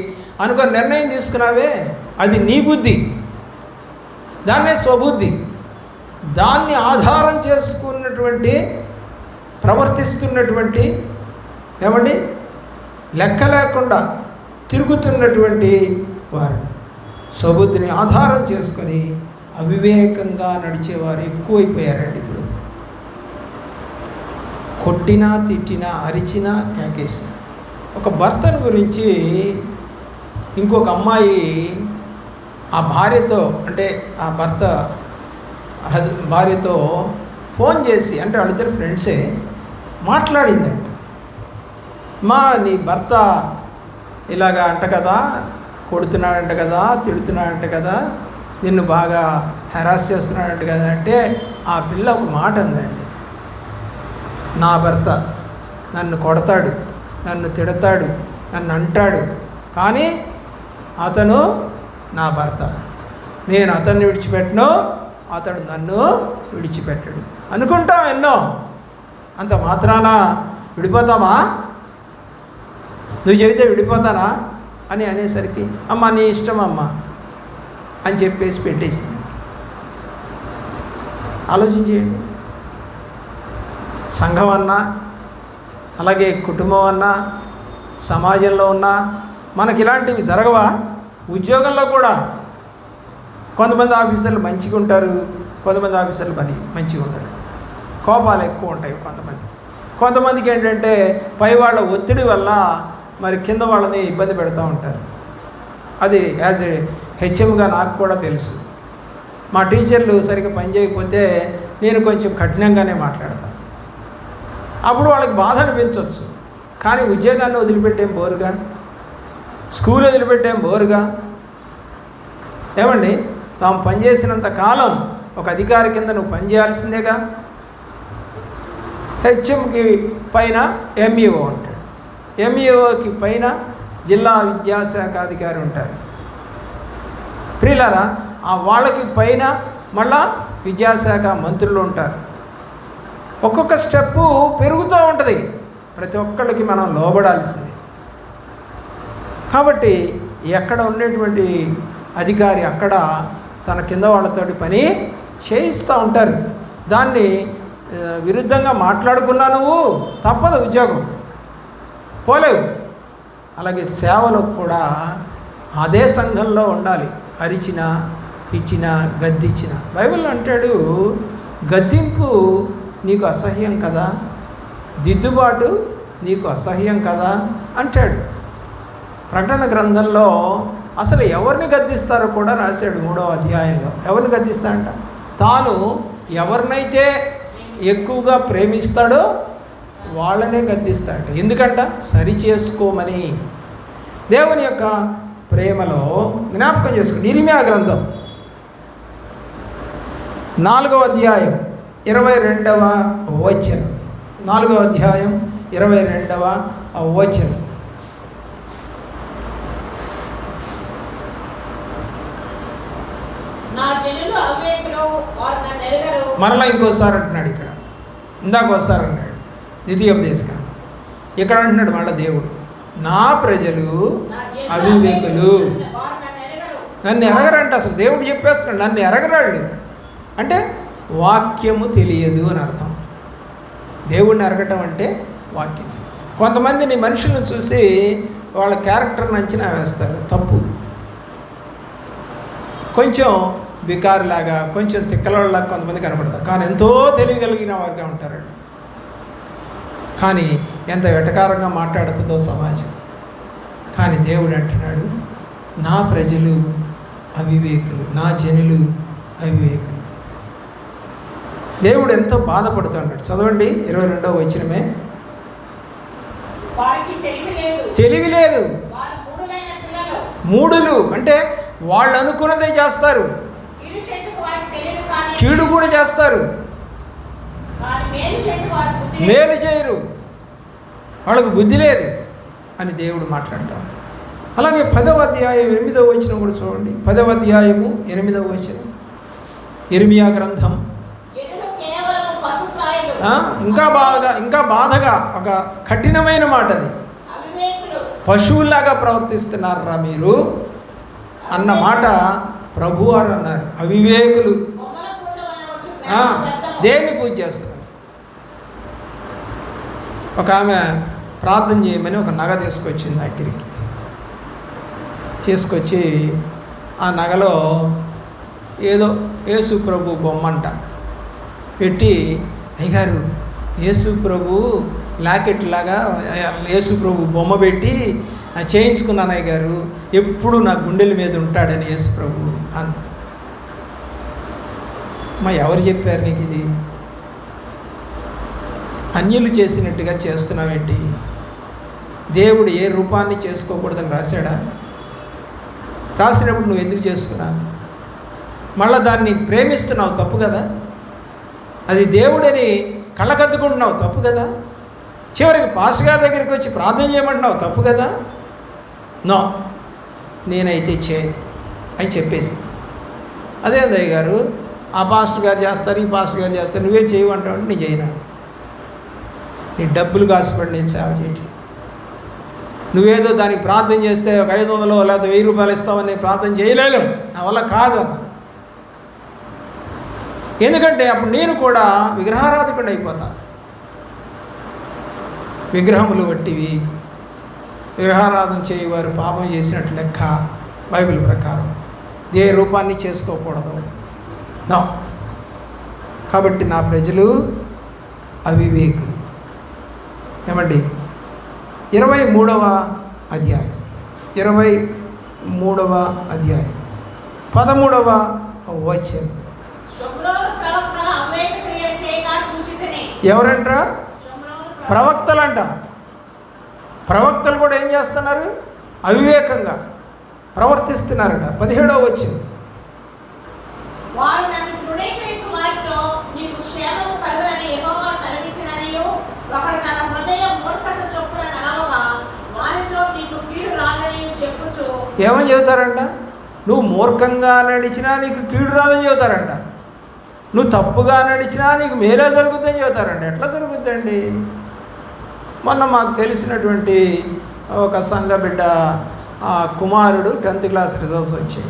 అనుకో నిర్ణయం తీసుకున్నావే, అది నీ బుద్ధి, దాన్నే స్వబుద్ధి. దాన్ని ఆధారం చేసుకున్నటువంటి ప్రవర్తిస్తున్నటువంటి ఏమండి లెక్క లేకుండా తిరుగుతున్నటువంటి వారు, స్వబుద్ధిని ఆధారం చేసుకొని అవివేకంగా నడిచేవారు ఎక్కువైపోయారండి. ఇప్పుడు కొట్టినా తిట్టినా అరిచినా కేకేసిన ఒక భర్తను గురించి ఇంకొక అమ్మాయి ఆ భార్యతో, అంటే ఆ భర్త భార్యతో ఫోన్ చేసి, అంటే వాళ్ళిద్దరు ఫ్రెండ్సే, మాట్లాడిందంట. నీ భర్త ఇలాగా అంట కదా, కొడుతున్నాడంట కదా, తిడుతున్నాడంట కదా, నిన్ను బాగా హెరాస్ చేస్తున్నాడంట కదా అంటే ఆ పిల్ల ఒక మాట అందండి, నా భర్త నన్ను కొడతాడు, నన్ను తిడతాడు, నన్ను అంటాడు, కానీ అతను నా భర్త, నేను అతన్ని విడిచిపెట్టను, అతడు నన్ను విడిచిపెట్టడు. అనుకుంటాం ఎన్నో, అంత మాత్రాన విడిపోతామా? నువ్వు చెబితే విడిపోతానా అని అనేసరికి అమ్మ నీ ఇష్టం అమ్మ అని చెప్పేసి పెట్టేసింది. ఆలోచించేయండి. సంఘం అన్నా, అలాగే కుటుంబం అన్నా, సమాజంలో ఉన్నా మనకి ఇలాంటివి జరగవా? ఉద్యోగంలో కూడా కొంతమంది ఆఫీసర్లు మంచిగా ఉంటారు, కొంతమంది ఆఫీసర్లు మంచిగా ఉండరు, కోపాలు ఎక్కువ ఉంటాయి కొంతమందికి ఏంటంటే పై వాళ్ళ ఒత్తిడి వల్ల మరి కింద వాళ్ళని ఇబ్బంది పెడతా ఉంటారు. అది యాజ్ ఏ హెచ్ఎంగా నాకు కూడా తెలుసు. మా టీచర్లు సరిగ్గా పని చేయకపోతే నేను కొంచెం కఠినంగానే మాట్లాడతాను. అప్పుడు వాళ్ళకి బాధ అనిపించవచ్చు, కానీ ఉద్యోగాన్ని వదిలిపెట్టేం బోరుగా, స్కూల్ వదిలిపెట్టేం బోరుగా. ఏమండి, తాము పనిచేసినంత కాలం ఒక అధికారి కింద నువ్వు పనిచేయాల్సిందేగా. హెచ్ఎంకి పైన ఎంఈఓ ఉంటాడు, ఎంఈఓకి పైన జిల్లా విద్యాశాఖ అధికారి ఉంటారు. ప్రియులారా, వాళ్ళకి పైన మళ్ళా విద్యాశాఖ మంత్రులు ఉంటారు. ఒక్కొక్క స్టెప్పు పెరుగుతూ ఉంటుంది. ప్రతి ఒక్కళ్ళకి మనం లోబడాల్సిందే. కాబట్టి ఎక్కడ ఉండేటువంటి అధికారి అక్కడ తన కింద వాళ్ళతోటి పని చేయిస్తూ ఉంటారు. దాన్ని విరుద్ధంగా మాట్లాడుకున్నా నువ్వు తప్పదు, ఉద్యోగం పోలేవు. అలాగే సేవలో కూడా అదే సంఘంలో ఉండాలి. అరిచినా, పిచ్చినా, గద్దించిన బైబిల్ అంటాడు, గద్దింపు నీకు అసహ్యం కదా, దిద్దుబాటు నీకు అసహ్యం కదా అంటాడు. ప్రకటన గ్రంథంలో అసలు ఎవరిని గద్దిస్తారో కూడా రాశాడు 3వ అధ్యాయంలో. ఎవరిని గద్దిస్తాడంట? తాను ఎవరినైతే ఎక్కువగా ప్రేమిస్తాడో వాళ్ళనే గద్దిస్తాడు. ఎందుకంట? సరి చేసుకోమని. దేవుని యొక్క ప్రేమలో జ్ఞాపకం చేసుకోండి. ఇర్మీయా గ్రంథం 4వ అధ్యాయం 22వ వచనం. 4వ అధ్యాయం 22వ వచనం. మరలా ఇంకోసారి అంటున్నాడు ఇక్కడ. ఇందాక ఒకసారి అన్నాడు ద్వితీయోపదేశకాండం. ఇక్కడ అంటున్నాడు మళ్ళీ దేవుడు, నా ప్రజలు అవివేకులు, నన్ను ఎరగరంట. అసలు దేవుడు చెప్పేస్తున్నాడు, నన్ను ఎరగరాడు అంటే వాక్యము తెలియదు అని అర్థం. దేవుడిని ఎరగటం అంటే వాక్యం. కొంతమందిని మనుషులను చూసి వాళ్ళ క్యారెక్టర్ని అంచనా వేస్తారు, తప్పు. కొంచెం బికారులాగా, కొంచెం తిక్కలలాగా కొంతమంది కనపడతారు, కానీ ఎంతో తెలియగలిగిన వారుగా ఉంటారండి. కానీ ఎంత వెటకారంగా మాట్లాడుతుందో సమాజం. కానీ దేవుడు అంటున్నాడు, నా ప్రజలు అవివేకులు, నా జనులు అవివేకులు. దేవుడు ఎంతో బాధపడుతున్నాడు. చదవండి 22వ వచనమే. తెలివి లేదు. మూడులు అంటే వాళ్ళు అనుకున్నదే చేస్తారు, కీడు కూడా చేస్తారు, మేలు చేయరు. వాళ్ళకు బుద్ధి లేదు అని దేవుడు మాట్లాడతాడు. అలాగే 10వ అధ్యాయం 8వ వచనం కూడా చూడండి. 10వ అధ్యాయము 8వ వచనం, ఇర్మియా గ్రంథం. ఇంకా బాధగా ఒక కఠినమైన మాట అది. పశువులాగా ప్రవర్తిస్తున్నారా మీరు అన్న మాట ప్రభువారు అన్నారు. అవివేకులు దేన్ని పూజ చేస్తున్నారు? ఒక ఆమె ప్రార్థన చేయమని ఒక నగ తీసుకొచ్చింది దగ్గరికి. తీసుకొచ్చి ఆ నగలో ఏదో యేసు ప్రభు బొమ్మంట పెట్టి, అయ్యగారు యేసు ప్రభు లాకెట్ లాగా యేసు ప్రభు బొమ్మ పెట్టి చేయించుకున్నాను అయ్యగారు, ఎప్పుడు నా గుండెల మీద ఉంటాడని యేసు ప్రభు అని. ఎవరు చెప్పారు నీకు ఇది? అన్యులు చేసినట్టుగా చేస్తున్నావేంటి? దేవుడు ఏ రూపాన్ని చేసుకోకూడదని రాశాడా? రాసినప్పుడు నువ్వు ఎందుకు చేసుకున్నావు? మళ్ళీ దాన్ని ప్రేమిస్తున్నావు, తప్పు కదా? అది దేవుడని కళ్ళకద్దుకుంటున్నావు, తప్పు కదా? చివరికి పాస్టర్ గారి దగ్గరికి వచ్చి ప్రార్థన చేయమంటున్నావు, తప్పు కదా? నో, నేనైతే చేయను అని చెప్పేసి, అదే అయ్య గారు ఆ పాస్టర్ గారు చేస్తారు, ఈ పాస్టర్ గారు చేస్తారు, నువ్వే చేయమంటావు అంటే నేను చేయను. నీ డబ్బులు కాసుపడి నేను సేవ చేయట్లేదు. నువ్వేదో దానికి ప్రార్థన చేస్తే ఒక 500 లేదా 1000 రూపాయలు ఇస్తావని నేను ప్రార్థన చేయలేను, నా వల్ల కాదు అన్న. ఎందుకంటే అప్పుడు నేను కూడా విగ్రహారాధకుడు అయిపోతా. విగ్రహములు వట్టివి, విగ్రహారాధన చేయవారు పాపం చేసినట్లు లెక్క బైబిల్ ప్రకారం. ఏ రూపాన్ని చేసుకోకూడదు. కాబట్టి నా ప్రజలు అవివేకులు. ఏమండి? 23వ అధ్యాయం 13వ అధ్యాయం 13వ వచనం. ఎవరంటారా? ప్రవక్తలంట. ప్రవక్తలు కూడా ఏం చేస్తున్నారు? అవివేకంగా ప్రవర్తిస్తున్నారట. 17వ వచనం. ఏమని చెబుతారంట? నువ్వు మూర్ఖంగా నడిచినా నీకు కీడు రాదని చెబుతారంట. నువ్వు తప్పుగా నడిచినా నీకు మేలే జరుగుతుందని చెబుతారండి. ఎట్లా జరుగుద్దండి? మొన్న మాకు తెలిసినటువంటి ఒక సంఘ బిడ్డ కుమారుడు 10th క్లాస్ రిజల్ట్స్ వచ్చాయి.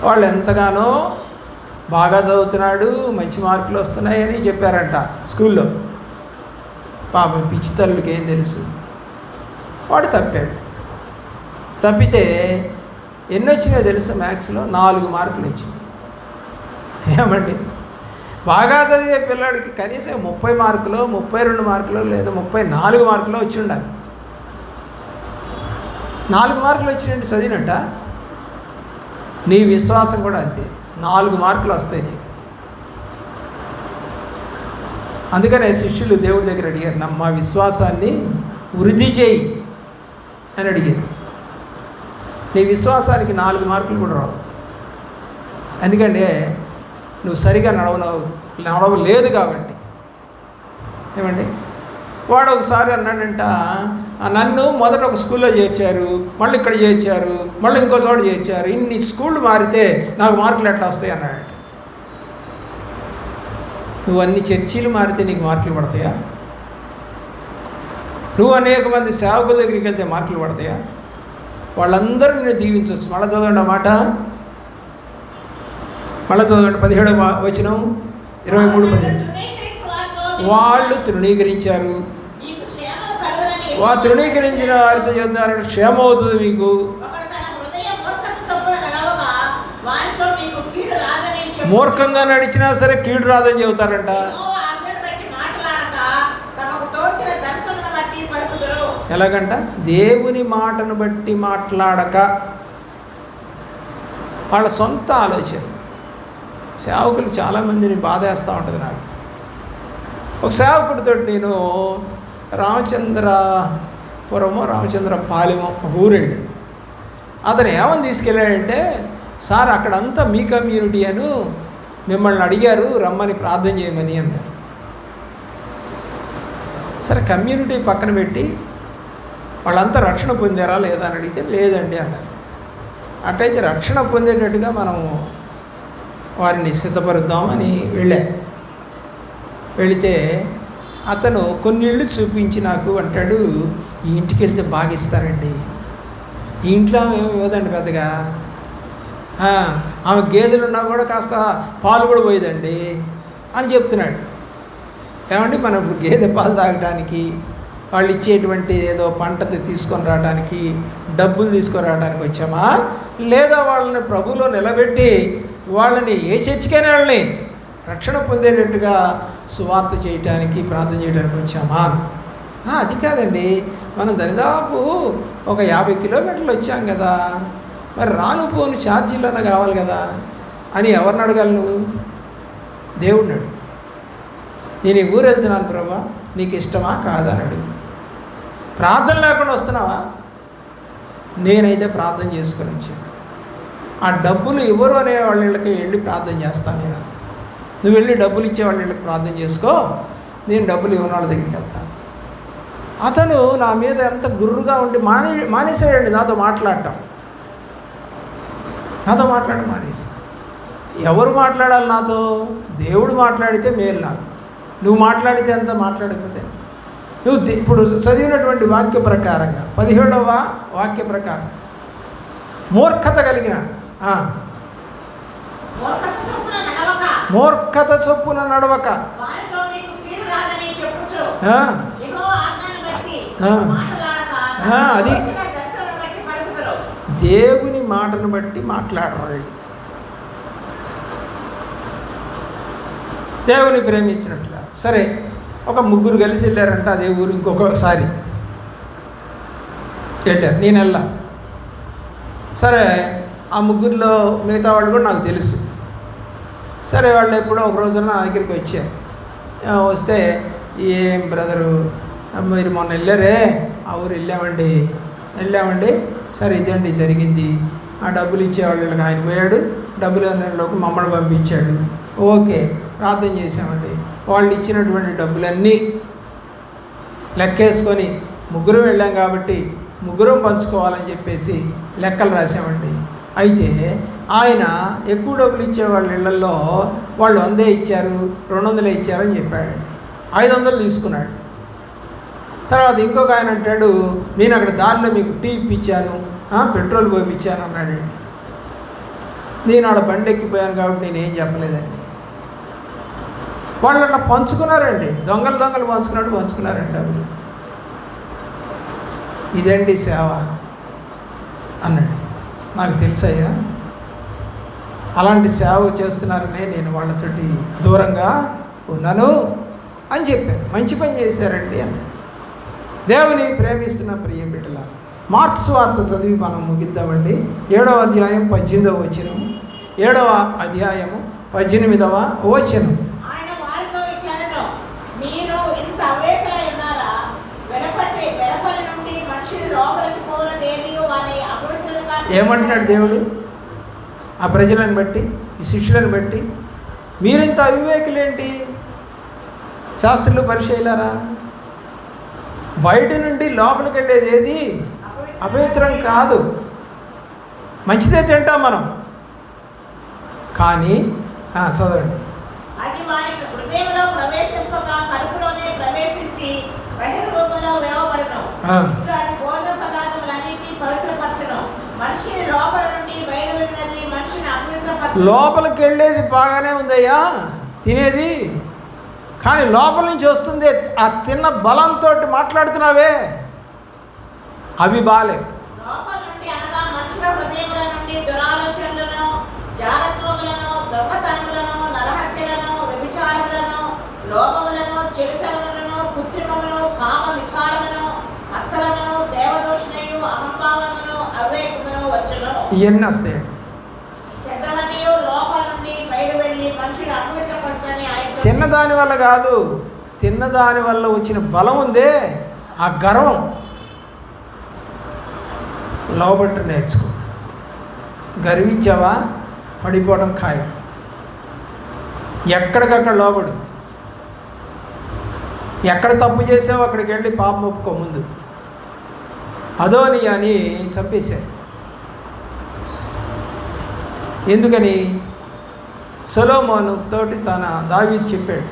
వాళ్ళు ఎంతగానో బాగా చదువుతున్నాడు, మంచి మార్కులు వస్తున్నాయని చెప్పారంట స్కూల్లో. పాపం పిచ్చి తల్లికి ఏం తెలుసు? వాడు తప్పాడు. తప్పితే ఎన్ని వచ్చినాయో తెలుసు? మ్యాథ్స్లో 4 మార్కులు వచ్చినాయి. ఏమండి? బాగా చదివే పిల్లాడికి కనీసం 30 మార్కులు, 32 మార్కులు లేదా 34 మార్కులు వచ్చి ఉండాలి. 4 మార్కులు వచ్చినట్టు చదివినట్ట. నీ విశ్వాసం కూడా అంతే, 4 మార్కులు వస్తాయి నీకు. అందుకనే శిష్యులు దేవుడి దగ్గర అడిగారు, మా విశ్వాసాన్ని వృద్ధి చేయి అని అడిగారు. నీ విశ్వాసానికి 4 మార్కులు కూడా రావు. ఎందుకంటే నువ్వు సరిగా నడవలేదు కాబట్టి. ఏమండి? వాడు ఒకసారి అన్నాడంట, నన్ను మొదట ఒక స్కూల్లో చేర్చారు, మళ్ళీ ఇక్కడ చేర్చారు, మళ్ళీ ఇంకో చోట చేర్చారు, ఇన్ని స్కూళ్ళు మారితే నాకు మార్కులు ఎట్లా వస్తాయి అన్నాడంట. నువ్వు అన్ని చర్చీలు మారితే నీకు మార్కులు పడతాయా? నువ్వు అనేక మంది సేవకుల దగ్గరికి వెళ్తే మార్కులు పడతాయా? వాళ్ళందరూ నిన్ను దీవించవచ్చు. మళ్ళీ చదవండి అన్నమాట. మళ్ళీ చదవండి 17వ వచనం 23-17. వాళ్ళు తృణీకరించారు. తృణీకరించిన వారితో చెప్తారంటే క్షేమం అవుతుంది మీకు. మూర్ఖంగా నడిచినా సరే కీడు రాదని చెబుతారంట. ఎలాగంట? దేవుని మాటను బట్టి మాట్లాడక, వాళ్ళ సొంత ఆలోచన. సేవకులు చాలామందిని బాధేస్తూ ఉంటుంది నాకు. ఒక సేవకుడితో నేను రామచంద్రపాలెమో ఊరండి. అతను ఏమని తీసుకెళ్ళాడంటే, సార్ అక్కడంతా మీ కమ్యూనిటీ అని మిమ్మల్ని అడిగారు రమ్మని ప్రార్థన చేయమని అన్నారు. సరే కమ్యూనిటీ పక్కన పెట్టి వాళ్ళంతా రక్షణ పొందారా లేదా అని అడిగితే లేదండి అన్నారు. అట్లయితే రక్షణ పొందేటట్టుగా మనము వారిని సిద్ధపరుద్దామని వెళితే అతను కొన్ని ఇళ్ళు చూపించి నాకు అంటాడు, ఈ ఇంటికి వెళితే బాగా ఇస్తారండి, ఈ ఇంట్లో ఏమి ఇవ్వదండి పెద్దగా, ఆమె గేదెలు ఉన్నా కూడా కాస్త పాలు కూడా పోయేదండి అని చెప్తున్నాడు. ఏమండి మనం ఇప్పుడు గేదె పాలు తాగడానికి, వాళ్ళు ఇచ్చేటువంటి ఏదో పంట తీసుకొని రావడానికి, డబ్బులు తీసుకొని రావడానికి వచ్చామా, లేదా వాళ్ళని ప్రభువులో నిలబెట్టి వాళ్ళని ఏ చర్చికైనా వాళ్ళని రక్షణ పొందేటట్టుగా సువార్త చేయటానికి, ప్రార్థన చేయడానికి వచ్చామా? అది కాదండి, మనం దరిదాపు ఒక 50 కిలోమీటర్లు వచ్చాం కదా, మరి రాను పోను ఛార్జీలన్నా కావాలి కదా అని ఎవరిని అడగాలి? నువ్వు దేవుడిని అడుగు. నేను ఈ ఊరు వెళ్తున్నాను ప్రభా, నీకు ఇష్టమా కాదా అని అడుగు. ప్రార్థన లేకుండా వస్తున్నావా? నేనైతే ప్రార్థన చేసుకొని వచ్చాను. ఆ డబ్బులు ఎవరు అనే వాళ్ళ ఇళ్ళకి వెళ్ళి ప్రార్థన చేస్తాను నేను. నువ్వు వెళ్ళి డబ్బులు ఇచ్చే వాళ్ళ ఇళ్ళకి ప్రార్థన చేసుకో, నేను డబ్బులు ఇవ్వని వాళ్ళ దగ్గరికి వెళ్తాను. అతను నా మీద ఎంత గుర్రుగా ఉండి మానేసాడండి నాతో మాట్లాడటం మానేసి. ఎవరు మాట్లాడాలి నాతో? దేవుడు మాట్లాడితే మేలు నాకు. నువ్వు మాట్లాడితే ఎంత, మాట్లాడకపోతే నువ్వు ఇప్పుడు చదివినటువంటి వాక్య ప్రకారంగా 17వ వాక్య ప్రకారం మూర్ఖత కలిగిన మూర్ఖత చొప్పున నడవక అది దేవుని మాటను బట్టి మాట్లాడరు. దేవుని ప్రేమించినట్లుగా. సరే, ఒక ముగ్గురు కలిసి వెళ్ళారంట అదే ఊరు. ఇంకొకసారి వెళ్ళారు, నేను వెళ్ళా. సరే, ఆ ముగ్గురిలో మిగతా వాళ్ళు కూడా నాకు తెలుసు. సరే, వాళ్ళు ఎప్పుడో ఒక రోజున నా దగ్గరికి వచ్చారు. వస్తే, ఏం బ్రదరు మీరు మొన్న వెళ్ళారే, ఆ ఊరు వెళ్ళామండి. సరే, ఇదండి జరిగింది. ఆ డబ్బులు ఇచ్చేవాళ్ళకి ఆయన పోయాడు, డబ్బులు అన్నలోకి మమ్మల్ని పంపించాడు. ఓకే, ప్రార్థన చేసామండి. వాళ్ళు ఇచ్చినటువంటి డబ్బులన్నీ లెక్కేసుకొని ముగ్గురం వెళ్ళాం కాబట్టి ముగ్గురం పంచుకోవాలని చెప్పేసి లెక్కలు రాసామండి. అయితే ఆయన ఎక్కువ డబ్బులు ఇచ్చే వాళ్ళ ఇళ్లలో వాళ్ళు 100 ఇచ్చారు, 200 ఇచ్చారని చెప్పాడండి. 500 తీసుకున్నాడు. తర్వాత ఇంకొక ఆయన అంటాడు, నేను అక్కడ దారిలో మీకు టీ ఇప్పించాను, పెట్రోల్ పోయించాను అన్నాడండి. నేను ఆడ బండి ఎక్కిపోయాను కాబట్టి నేనేం చెప్పలేదండి. వాళ్ళు అట్లా పంచుకున్నారండి, దొంగలు పంచుకున్నారండి డబ్బులు. ఇదండి సేవ అన్నాడు. నాకు తెలుసయ్యా, అలాంటి సేవ చేస్తున్నారనే నేను వాళ్ళతోటి దూరంగా ఉన్నాను అని చెప్పాను. మంచి పని చేశారండి అన్నాడు. దేవుని ప్రేమిస్తున్న ప్రియ బిడ్డల, మార్క్స్ వార్త చదివి మనం ముగిద్దామండి. 7వ అధ్యాయం 18వ వచనం. 7వ అధ్యాయము 18వ వచనం. ఏమంటున్నాడు దేవుడు ఆ ప్రజలను బట్టి, ఈ శిష్యులను బట్టి? మీరింత అవివేకులేంటి, శాస్త్రులు పరిచయలారా? బయట నుండి లోపలికి వెళ్ళేది ఏది అపవిత్రం కాదు, మంచిదే తింటాం మనం. కానీ చదవండి, లోపలికి వెళ్ళేది బాగానే ఉందయ్యా తినేది, కానీ లోపల నుంచి వస్తుంది ఆ తిన్న బలంతో మాట్లాడుతున్నావే, అవి బాలే. ఇవన్నీ వస్తాయండి. తిన్నదాని వల్ల కాదు, తిన్నదాని వల్ల వచ్చిన బలం ఉందే, ఆ గర్వం లోబట్టు నేర్చుకో. గర్వించావా పడిపోవడం ఖాయం. ఎక్కడికక్కడ లోబడు. ఎక్కడ తప్పు చేసావో అక్కడికి వెళ్ళి పాపం ఒప్పుకో. ముందు అదోనియాని చంపేశారు. ఎందుకని? సొలొమోను తోటి దావీదు చెప్పాడు,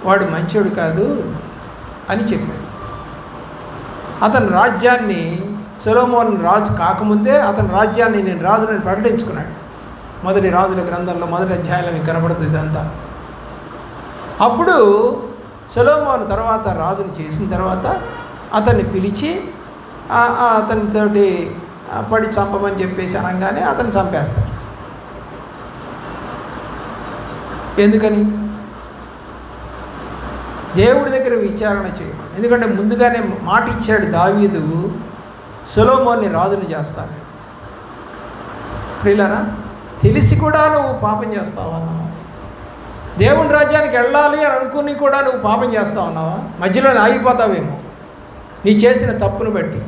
వాడు మంచోడు కాదు అని చెప్పాడు. అతని రాజ్యాన్ని, సొలొమోను రాజు కాకముందే అతని రాజ్యాన్ని నేను రాజుని ప్రకటించుకున్నాడు. మొదటి రాజుల గ్రంథంలో మొదటి అధ్యాయంలో మీకు కనబడుతుంది ఇదంతా. అప్పుడు సొలొమోను తర్వాత రాజుని చేసిన తర్వాత అతన్ని పిలిచి అతనితోటి పడి చంపమని చెప్పేసి అనగానే అతన్ని చంపేస్తారు. ఎందుకని? దేవుడి దగ్గర విచారణ చేయకూడదు. ఎందుకంటే ముందుగానే మాట ఇచ్చాడు దావీదు, సొలొమోన్ని రాజుని చేస్తాను. ప్రియులారా, తెలిసి కూడా నువ్వు పాపం చేస్తావు అన్నావా? దేవుని రాజ్యానికి వెళ్ళాలి అని అనుకుని కూడా నువ్వు పాపం చేస్తావు అన్నావా? మధ్యలో ఆగిపోతావేమో. నీ చేసిన తప్పును బట్టి,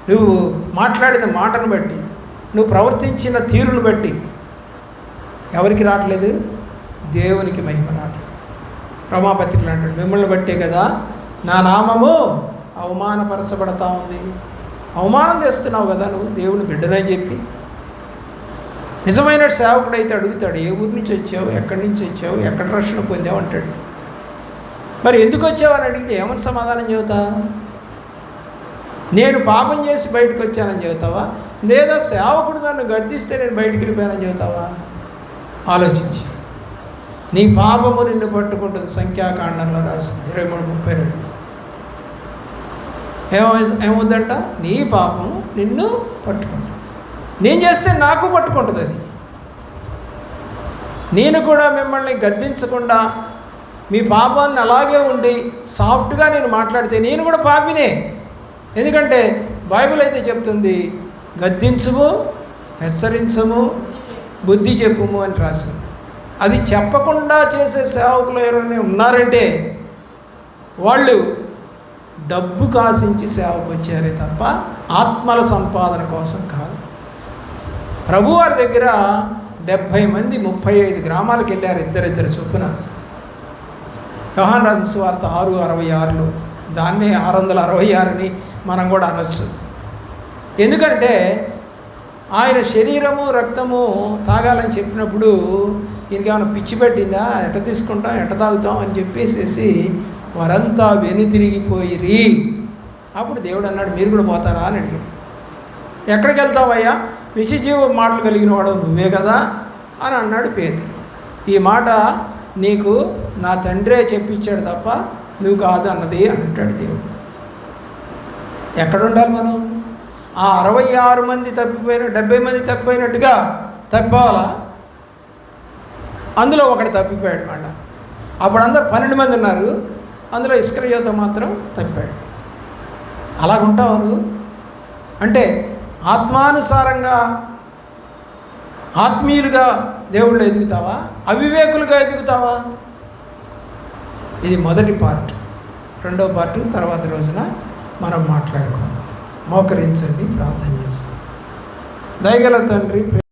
నువ్వు మాట్లాడిన మాటను బట్టి, నువ్వు ప్రవర్తించిన తీరును బట్టి ఎవరికి రావట్లేదు? దేవునికి మహిమ రావట్లేదు. రమాపత్రికలు అంటాడు, మిమ్మల్ని బట్టే కదా నా నామము అవమానపరచబడతా ఉంది. అవమానం తెస్తున్నావు కదా నువ్వు దేవుని బిడ్డనని చెప్పి. నిజమైన సేవకుడైతే అడుగుతాడు, ఏ ఊరి నుంచి వచ్చావు, ఎక్కడి నుంచి వచ్చావు, ఎక్కడ రక్షణ పొందావు అంటాడు. మరి ఎందుకు వచ్చావు అని అడిగితే ఏమని సమాధానం చెబుతా? నేను పాపం చేసి బయటకు వచ్చానని చెబుతావా, లేదా సేవకుడు నన్ను గద్దిస్తే నేను బయటికి వెళ్ళిపోయానని చెబుతావా? ఆలోచించి. నీ పాపము నిన్ను పట్టుకుంటుంది. సంఖ్యాకాండంలో రాసింది 23:32. ఏమవుద్దంట? నీ పాపము నిన్ను పట్టుకుంటుంది. నేను చేస్తే నాకు పట్టుకుంటుంది అది. నేను కూడా మిమ్మల్ని గద్దించకుండా మీ పాపాన్ని అలాగే ఉండి సాఫ్ట్గా నేను మాట్లాడితే నేను కూడా పాపినే. ఎందుకంటే బైబిల్ అయితే చెప్తుంది, గద్దించుము, హెచ్చరించము, బుద్ధి చెప్పుము అని రాసింది. అది చెప్పకుండా చేసే సేవకులు ఎవరైనా ఉన్నారంటే వాళ్ళు డబ్బు కాసించి సేవకు వచ్చారే తప్ప ఆత్మల సంపాదన కోసం కాదు. ప్రభువారి దగ్గర 70 మంది 35 గ్రామాలకు వెళ్ళారు, ఇద్దరిద్దరు చొప్పున. యోహాను రాసిన సువార్త 6:66లో. దాన్నే 666అని మనం కూడా అనొచ్చు. ఎందుకంటే ఆయన శరీరము రక్తము తాగాలని చెప్పినప్పుడు ఈయనకి ఏమైనా పిచ్చి పెట్టిందా, ఎట్ట తీసుకుంటాం, ఎట్ట తాగుతాం అని చెప్పేసేసి వారంతా వెనుతిరిగిపోయిరి. అప్పుడు దేవుడు అన్నాడు, మీరు కూడా పోతారా అని అడిగాడు. ఎక్కడికి వెళ్తావయ్యా, నిత్యజీవ మాటలు కలిగిన వాడు నువ్వే కదా అని అన్నాడు పేతురు. ఈ మాట నీకు నా తండ్రే చెప్పించాడు తప్ప నువ్వు కాదు అన్నది అంటాడు దేవుడు. ఎక్కడుండాలి మనం? ఆ 66 మంది తప్పిపోయిన 70 మంది తప్పిపోయినట్టుగా తప్పిపోవాలా? అందులో ఒకటి తప్పిపోయాడు మళ్ళా. అప్పుడు అందరు 12 మంది ఉన్నారు, అందులో ఇస్కరియోతు మాత్రం తప్పాడు. అలాగుంటావు నువ్వు? అంటే ఆత్మానుసారంగా ఆత్మీయులుగా దేవుళ్ళు ఎదుగుతావా, అవివేకులుగా ఎదుగుతావా? ఇది మొదటి పార్ట్. రెండో పార్ట్ తర్వాత రోజున మనం మాట్లాడుకుందాం. మోకరించండి, ప్రార్థన చేసుకోండి. దయగల తండ్రి.